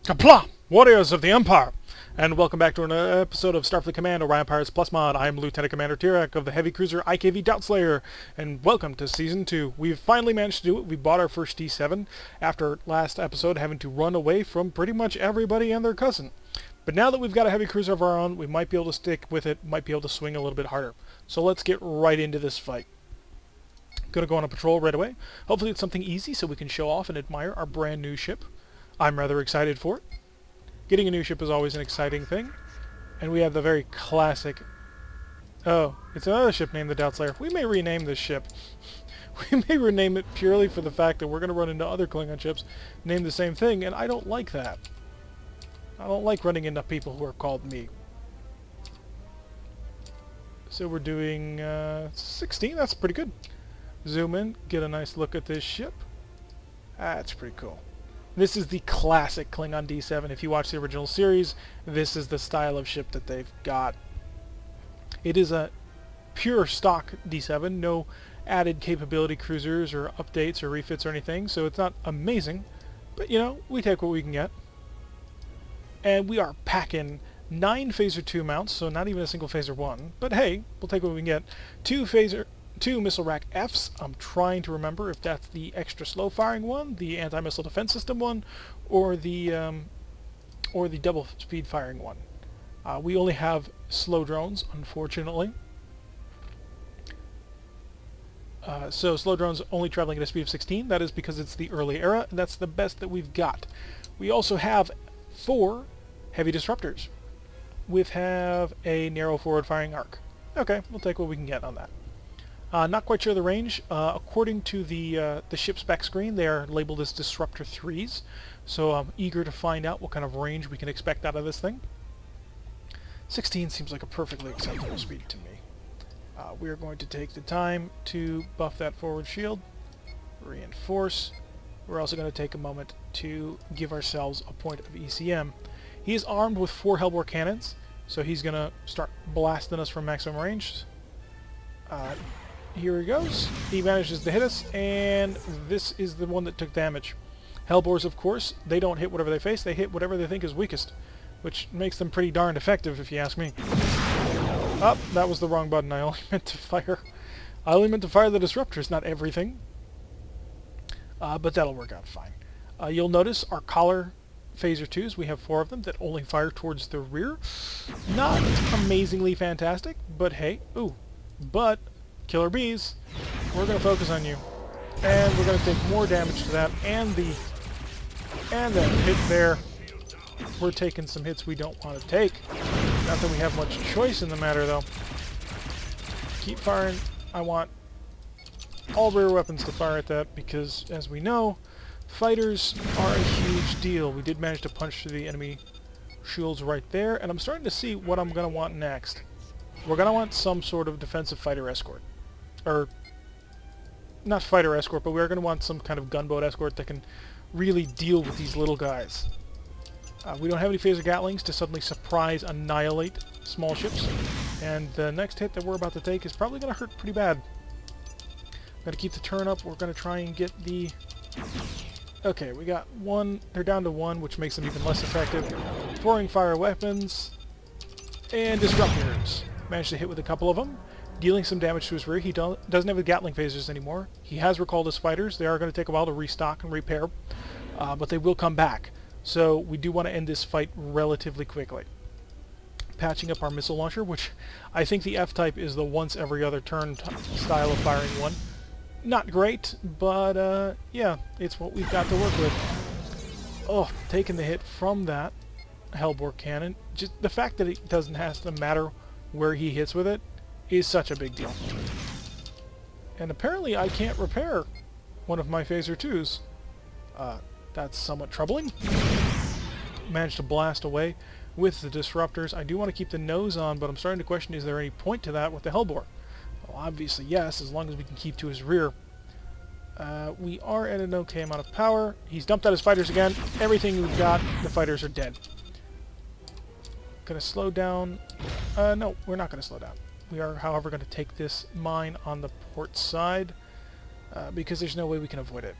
Qapla, warriors of the Empire, and welcome back to another episode of Starfleet Command Orion Pirates Plus Mod. I am Lieutenant Commander Tirek of the heavy cruiser IKV Doubtslayer, and welcome to Season 2. We've finally managed to do it. We bought our first D7 after last episode having to run away from pretty much everybody and their cousin. But now that we've got a heavy cruiser of our own, we might be able to stick with it, might be able to swing a little bit harder. So let's get right into this fight. Gonna go on a patrol right away. Hopefully it's something easy so we can show off and admire our brand new ship. I'm rather excited for it. Getting a new ship is always an exciting thing. And we have the very classic... Oh, it's another ship named the Doubtslayer. We may rename this ship. We may rename it purely for the fact that we're going to run into other Klingon ships named the same thing, and I don't like that. I don't like running into people who are called me. So we're doing 16. That's pretty good. Zoom in, get a nice look at this ship. That's pretty cool. This is the classic Klingon D7. If you watch the original series, this is the style of ship that they've got. It is a pure stock D7, no added capability cruisers or updates or refits or anything, so it's not amazing, but you know, we take what we can get. And we are packing 9 Phaser 2 mounts, so not even a single Phaser 1, but hey, we'll take what we can get. 2 missile rack Fs. I'm trying to remember if that's the extra slow firing one, the anti-missile defense system one, or the double speed firing one. We only have slow drones, unfortunately. So slow drones only traveling at a speed of 16. That is because it's the early era, and that's the best that we've got. We also have 4 heavy disruptors. We have a narrow forward firing arc. Okay, we'll take what we can get on that. Not quite sure the range. According to the ship spec screen, they are labeled as Disruptor 3s, so I'm eager to find out what kind of range we can expect out of this thing. 16 seems like a perfectly acceptable speed to me. We are going to take the time to buff that forward shield, reinforce. We're also going to take a moment to give ourselves a point of ECM. He is armed with 4 Hellbore cannons, so he's going to start blasting us from maximum range. Here he goes. He manages to hit us, and this is the one that took damage. Hellbores, of course, they don't hit whatever they face, they hit whatever they think is weakest, which makes them pretty darned effective, if you ask me. Oh, that was the wrong button. I only meant to fire the disruptors, not everything. But that'll work out fine. You'll notice our collar Phaser 2s, we have 4 of them that only fire towards the rear. Not amazingly fantastic, but hey, but Killer Bees, we're going to focus on you. And we're going to take more damage to that, and that hit there. We're taking some hits we don't want to take. Not that we have much choice in the matter, though. Keep firing. I want all rear weapons to fire at that, because, as we know, fighters are a huge deal. We did manage to punch through the enemy shields right there, and I'm starting to see what I'm going to want next. We're going to want some sort of defensive fighter escort. Or, not fighter escort, but we're going to want some kind of gunboat escort that can really deal with these little guys. We don't have any phaser gatlings to suddenly surprise annihilate small ships, and the next hit that we're about to take is probably going to hurt pretty bad. Got to keep the turn up. We're going to try and get the... Okay, we got 1. They're down to 1, which makes them even less effective. Pouring fire weapons and disruptors. Managed to hit with a couple of them, dealing some damage to his rear. He doesn't have the Gatling phasers anymore. He has recalled his fighters. They are going to take a while to restock and repair, but they will come back. So we do want to end this fight relatively quickly. Patching up our missile launcher, which I think the F-type is the once every other turn style of firing one. Not great, but yeah, it's what we've got to work with. Oh, taking the hit from that Hellbore cannon. Just the fact that it doesn't have to matter where he hits with it is such a big deal. And apparently I can't repair one of my Phaser 2s. That's somewhat troubling. Managed to blast away with the disruptors. I do want to keep the nose on, but I'm starting to question, is there any point to that with the Hellbore? Well, obviously yes, as long as we can keep to his rear. We are at an okay amount of power. He's dumped out his fighters again. Everything we've got, the fighters are dead. Gonna slow down. No, we're not gonna slow down. We are, however, going to take this mine on the port side because there's no way we can avoid it.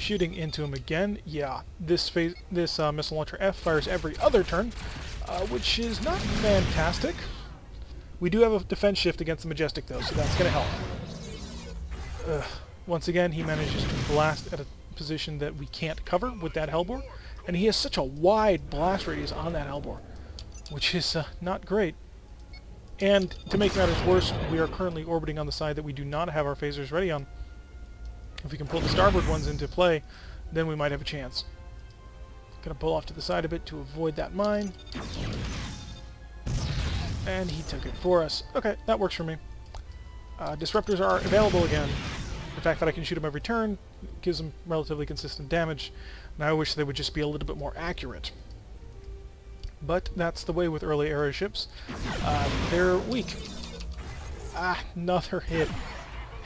shooting into him again. Yeah, this missile launcher F fires every other turn, which is not fantastic. We do have a defense shift against the Majestic, though, so that's going to help. Once again, he manages to blast at a position that we can't cover with that Hellbore, and he has such a wide blast radius on that Hellbore, which is not great. And to make matters worse, we are currently orbiting on the side that we do not have our phasers ready on. If we can pull the starboard ones into play, then we might have a chance. Gonna pull off to the side a bit to avoid that mine. And he took it for us. Okay, that works for me. Disruptors are available again. The fact that I can shoot them every turn gives them relatively consistent damage, and I wish they would just be a little bit more accurate. But that's the way with early era ships. They're weak. Another hit.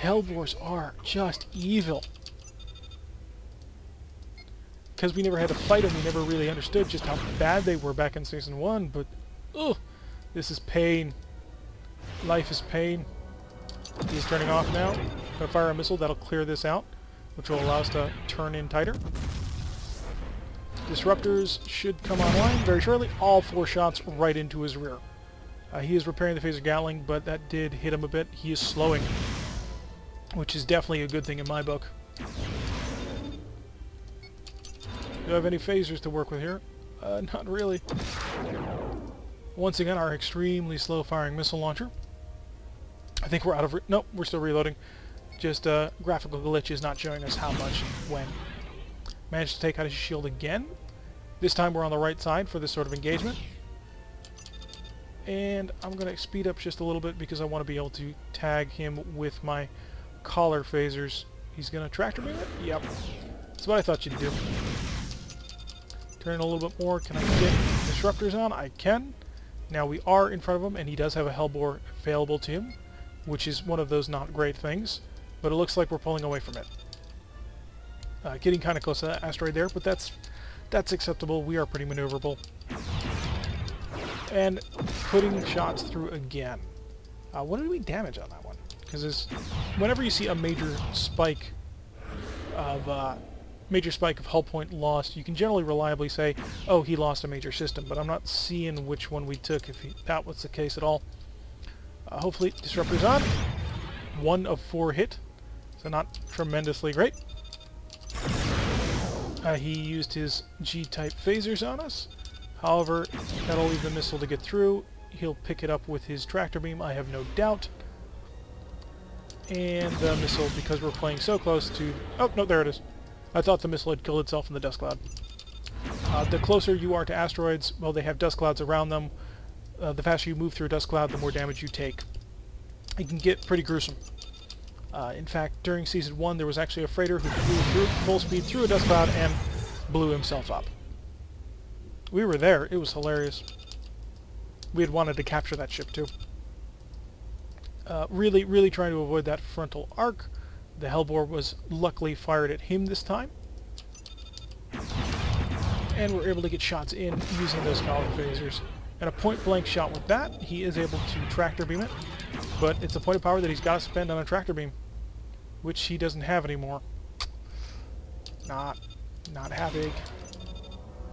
Hellbores are just evil. Because we never had to fight them, we never really understood just how bad they were back in Season 1, but ugh, this is pain. Life is pain. He's turning off now. Gonna fire a missile that'll clear this out, which will allow us to turn in tighter. Disruptors should come online very shortly. All 4 shots right into his rear. He is repairing the phaser Gatling, but that did hit him a bit. He is slowing, which is definitely a good thing in my book. Do I have any phasers to work with here? Not really. Once again, our extremely slow-firing missile launcher. I think we're out of... Nope, we're still reloading. Just graphical glitch is not showing us how much and when. Managed to take out his shield again. This time we're on the right side for this sort of engagement. And I'm going to speed up just a little bit because I want to be able to tag him with my collar phasers. He's going to tractor beam it? Yep. That's what I thought you'd do. Turn a little bit more. Can I get disruptors on? I can. Now we are in front of him, and he does have a Hellbore available to him, which is one of those not great things, but it looks like we're pulling away from it. Getting kind of close to that asteroid there, but that's acceptable. We are pretty maneuverable. And putting shots through again. What did we damage on that one? Because whenever you see a major spike of hull point lost, you can generally reliably say, oh, he lost a major system, but I'm not seeing which one we took if that was the case at all. Hopefully, disruptor's on. 1 of 4 hit, so not tremendously great. He used his G-type phasers on us. However, that'll leave the missile to get through. He'll pick it up with his tractor beam, I have no doubt. And the missile, because we're playing so close to... Oh, no, there it is. I thought the missile had killed itself in the dust cloud. The closer you are to asteroids, well, they have dust clouds around them. The faster you move through a dust cloud, the more damage you take. It can get pretty gruesome. In fact, during Season 1, there was actually a freighter who flew through full speed through a dust cloud and blew himself up. We were there. It was hilarious. We had wanted to capture that ship, too. Really, really trying to avoid that frontal arc. The Hellbore was luckily fired at him this time. And we're able to get shots in using those collar phasers. And a point-blank shot with that, he is able to tractor beam it. But it's a point of power that he's got to spend on a tractor beam, which he doesn't have anymore. Not happy.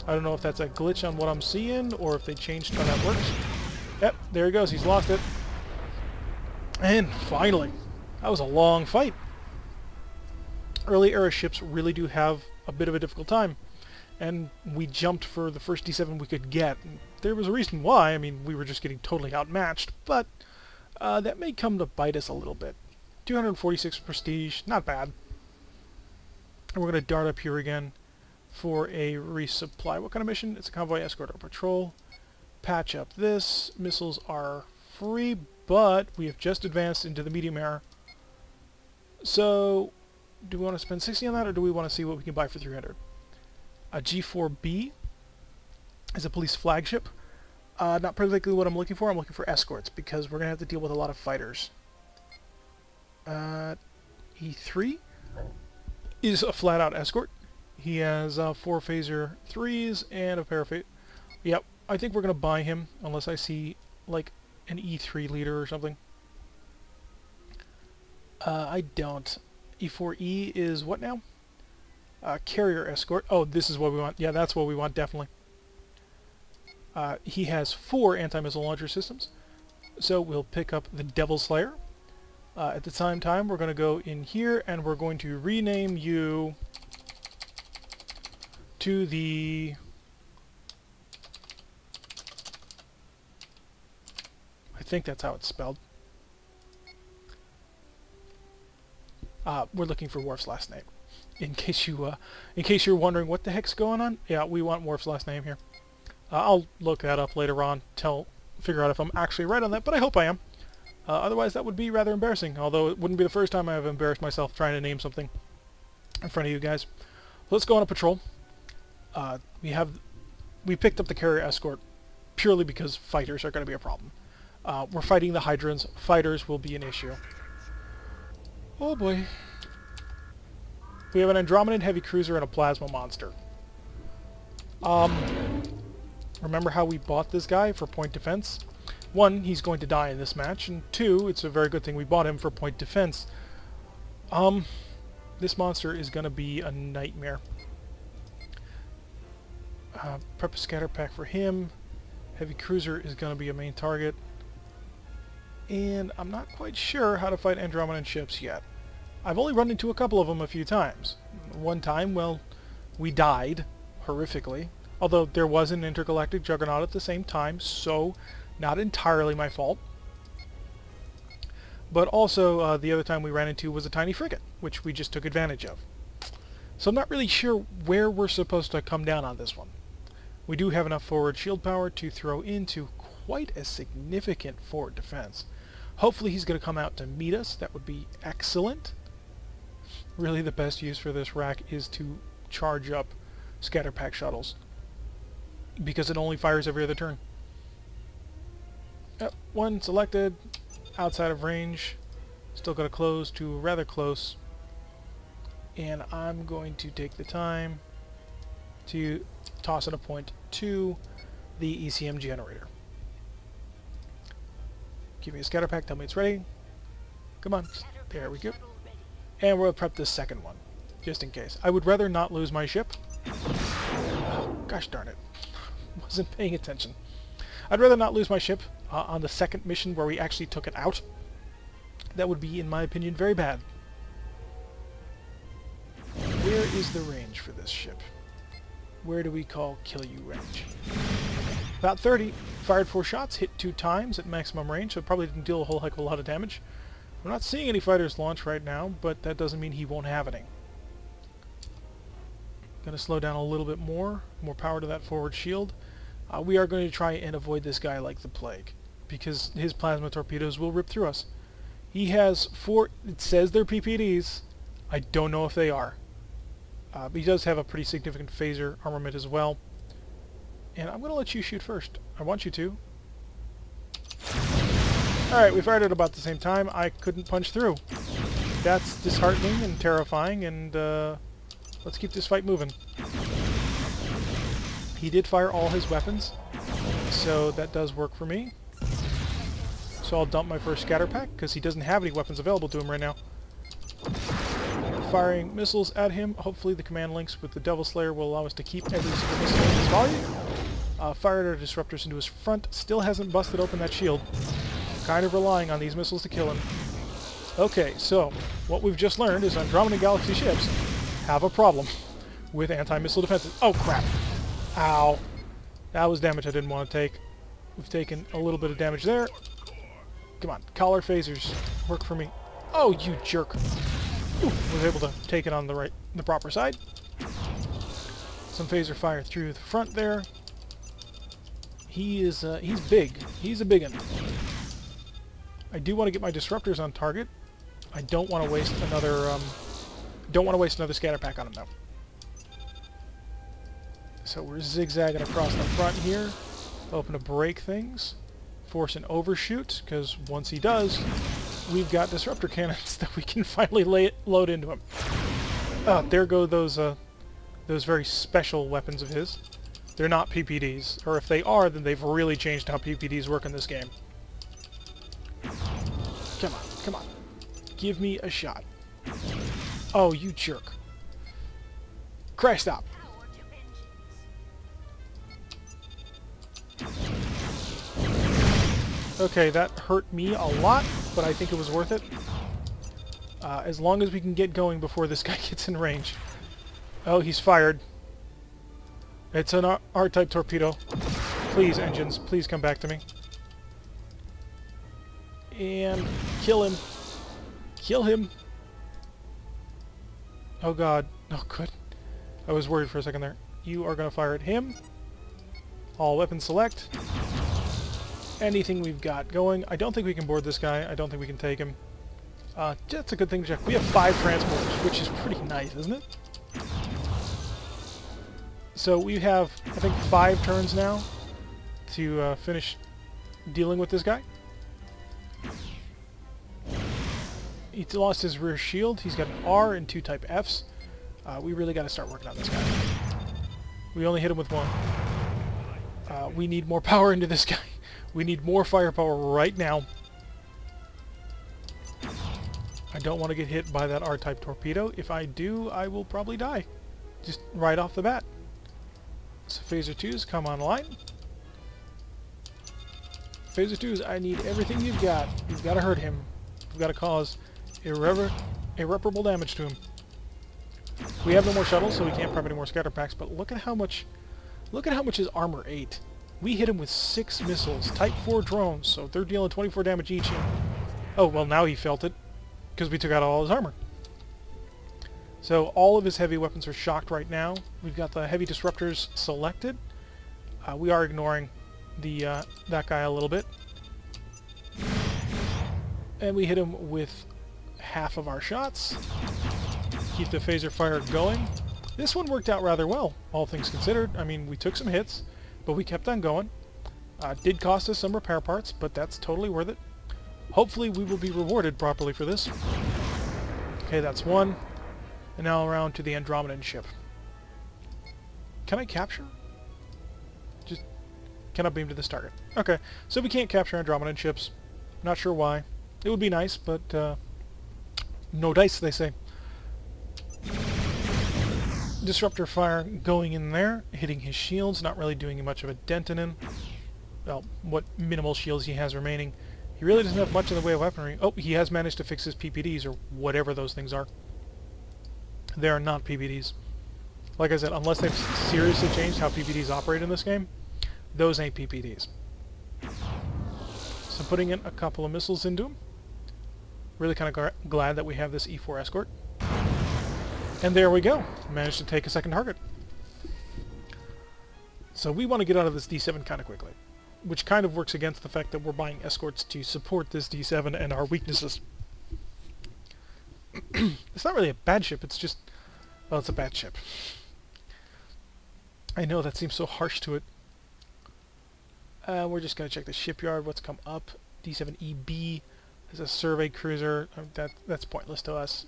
I don't know if that's a glitch on what I'm seeing, or if they changed how that works. Yep, there he goes. He's lost it. And finally, that was a long fight. Early era ships really do have a bit of a difficult time. And we jumped for the first D7 we could get. There was a reason why. I mean, we were just getting totally outmatched, but that may come to bite us a little bit. 246 prestige, not bad. And we're going to dart up here again for a resupply. What kind of mission? It's a convoy escort or patrol. Patch up this. Missiles are free, but we have just advanced into the medium era. So, do we want to spend 60 on that, or do we want to see what we can buy for 300? A G4B is a police flagship. Not particularly what I'm looking for. I'm looking for escorts, because we're going to have to deal with a lot of fighters. E3 is a flat-out escort. He has 4 phaser 3s and a pair of... Yep, I think we're going to buy him, unless I see, like, an E3 leader or something. I don't. E4E is what now? Carrier escort. Oh, this is what we want. Yeah, that's what we want, definitely. He has 4 anti-missile launcher systems. So we'll pick up the Devil Slayer. At the same time, we're going to go in here and we're going to rename you to the... I think that's how it's spelled. We're looking for Worf's last name. In case you're wondering what the heck's going on, yeah, we want Worf's last name here. I'll look that up later on, figure out if I'm actually right on that, but I hope I am. Otherwise, that would be rather embarrassing, although it wouldn't be the first time I've embarrassed myself trying to name something in front of you guys. So let's go on a patrol. We picked up the carrier escort purely because fighters are going to be a problem. We're fighting the Hydrons. Fighters will be an issue. Oh boy. We have an Andromedan heavy cruiser and a plasma monster. Remember how we bought this guy for point defense? 1, he's going to die in this match, and 2, it's a very good thing we bought him for point defense. This monster is going to be a nightmare. Prep a scatter pack for him. Heavy cruiser is going to be a main target. And I'm not quite sure how to fight Andromedan ships yet. I've only run into a couple of them a few times. One time, well, we died horrifically. Although there was an intergalactic juggernaut at the same time, so not entirely my fault. But also, the other time we ran into was a tiny frigate, which we just took advantage of. So I'm not really sure where we're supposed to come down on this one. We do have enough forward shield power to throw into quite a significant forward defense. Hopefully he's going to come out to meet us. That would be excellent. Really the best use for this rack is to charge up scatter pack shuttles, because it only fires every other turn. Yep, 1 selected, outside of range, still got to close to rather close, and I'm going to take the time to toss in a point to the ECM generator. Give me a scatter pack, tell me it's ready. Come on, there we go. And we'll prep this second one, just in case. I would rather not lose my ship. Oh, gosh darn it. Wasn't paying attention. I'd rather not lose my ship on the second mission where we actually took it out. That would be, in my opinion, very bad. Where is the range for this ship? Where do we call kill you range? About 30. Fired 4 shots, hit 2 times at maximum range, so it probably didn't deal a whole heck of a lot of damage. We're not seeing any fighters launch right now, but that doesn't mean he won't have any. Gonna slow down a little bit more power to that forward shield. We are going to try and avoid this guy like the plague, because his plasma torpedoes will rip through us. He has 4, it says they're PPDs, I don't know if they are. But he does have a pretty significant phaser armament as well. And I'm going to let you shoot first. I want you to. Alright, we fired at about the same time. I couldn't punch through. That's disheartening and terrifying, and let's keep this fight moving. He did fire all his weapons, so that does work for me. So I'll dump my first scatter pack, because he doesn't have any weapons available to him right now. Firing missiles at him. Hopefully the command links with the Devil Slayer will allow us to keep every single missile in his volume. Fired our disruptors into his front. Still hasn't busted open that shield. Kind of relying on these missiles to kill him. Okay, so what we've just learned is Andromeda Galaxy ships have a problem with anti-missile defenses. Oh crap! Ow. That was damage I didn't want to take. We've taken a little bit of damage there. Come on, collar phasers work for me. Oh, you jerk! Ooh, was able to take it on the proper side. Some phaser fire through the front there. He's big. He's a big one. I do want to get my disruptors on target. I don't want to waste another scatter pack on him though. So we're zigzagging across the front here, hoping to break things, force an overshoot, because once he does, we've got disruptor cannons that we can finally load into him. There go those very special weapons of his. They're not PPDs, or if they are, then they've really changed how PPDs work in this game. Come on, come on. Give me a shot. Oh, you jerk. Crash stop. Okay, that hurt me a lot, but I think it was worth it. As long as we can get going before this guy gets in range. Oh, he's fired. It's an R-type torpedo. Please, engines, please come back to me. And kill him. Kill him. Oh god. Oh good. I was worried for a second there. You are going to fire at him. All weapons select. Anything we've got going. I don't think we can board this guy. I don't think we can take him. That's a good thing to check. We have 5 transporters, which is pretty nice, isn't it? So we have, I think, 5 turns now to finish dealing with this guy. He lost his rear shield. He's got an R and 2 type Fs. We really got to start working on this guy. We only hit him with 1. We need more power into this guy. We need more firepower right now. I don't want to get hit by that R-type torpedo. If I do, I will probably die. Just right off the bat. So Phaser 2s, come online. Phaser 2s, I need everything you've got. You've got to hurt him. You've got to cause irreparable damage to him. We have no more shuttles, so we can't prep any more scatter packs, but look at how much his armor ate. We hit him with 6 missiles, Type 4 drones, so they're dealing 24 damage each. And, oh, well, now he felt it, because we took out all his armor. So all of his heavy weapons are shocked right now. We've got the heavy disruptors selected. We are ignoring the that guy a little bit. And we hit him with half of our shots. Keep the phaser fire going. This one worked out rather well, all things considered. I mean, we took some hits, but we kept on going. Did cost us some repair parts, but that's totally worth it. Hopefully we will be rewarded properly for this. Okay, that's 1. And now around to the Andromedan ship. Can I capture? Just cannot beam to this target. Okay, so we can't capture Andromedan ships. Not sure why. It would be nice, but no dice, they say. Disruptor fire going in there, hitting his shields, not really doing much of a dent in him. Well, what minimal shields he has remaining. He really doesn't have much in the way of weaponry. Oh, he has managed to fix his PPDs, or whatever those things are. They are not PPDs. Like I said, unless they've seriously changed how PPDs operate in this game, those ain't PPDs. So putting in a couple of missiles into him. Really kind of glad that we have this E4 escort. And there we go. Managed to take a second target. So we want to get out of this D7 kind of quickly. Which kind of works against the fact that we're buying escorts to support this D7 and our weaknesses. It's not really a bad ship, it's just... well, it's a bad ship. I know that seems so harsh to it. We're just going to check the shipyard, what's come up. D7EB is a survey cruiser. That's pointless to us.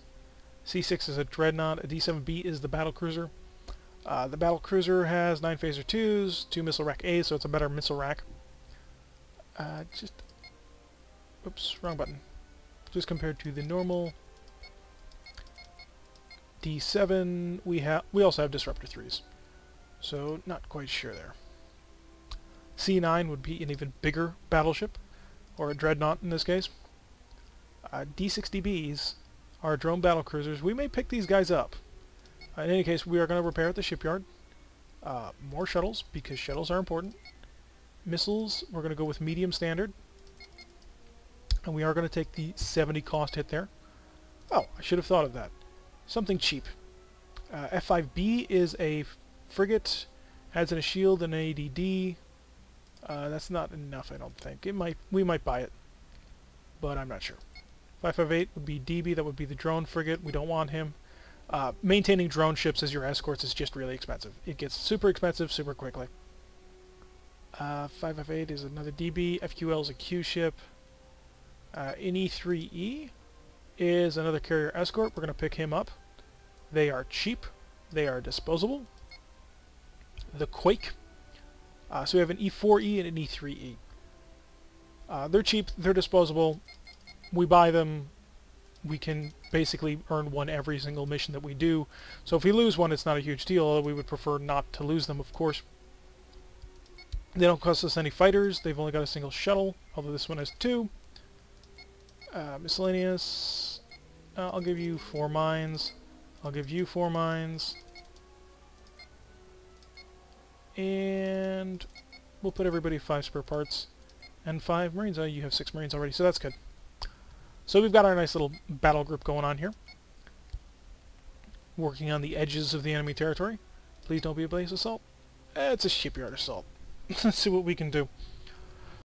C6 is a dreadnought. A D7B is the battle cruiser. The battle cruiser has 9 phaser 2s, 2 missile rack A's, so it's a better missile rack. Oops, wrong button. Just compared to the normal D7, we also have disruptor 3s. So not quite sure there. C9 would be an even bigger battleship, or a dreadnought in this case. D60Bs are drone battle cruisers. We may pick these guys up. In any case, we are going to repair at the shipyard. More shuttles, because shuttles are important. Missiles, we're going to go with medium standard. And we are going to take the 70 cost hit there. Oh, I should have thought of that. Something cheap. F5B is a frigate, adds in a shield and an ADD. That's not enough, I don't think. We might buy it, but I'm not sure. 558 would be DB, that would be the drone frigate. We don't want him. Maintaining drone ships as your escorts is just really expensive. It gets super expensive super quickly. 558 is another DB. FQL is a Q ship. NE3E is another carrier escort. We're going to pick him up. They are cheap. They are disposable. The Quake. So we have an E4E and an E3E. They're cheap. They're disposable. We buy them we can basically earn one every single mission that we do. So if we lose one, it's not a huge deal, although we would prefer not to lose them, of course. They don't cost us any fighters. They've only got a single shuttle, although this one has 2. Miscellaneous. I'll give you 4 mines. I'll give you 4 mines. And we'll put everybody 5 spare parts. And 5 Marines. Oh, you have 6 Marines already, so that's good. So we've got our nice little battle group going on here. Working on the edges of the enemy territory. Please don't be a base assault. It's a shipyard assault. Let's see what we can do.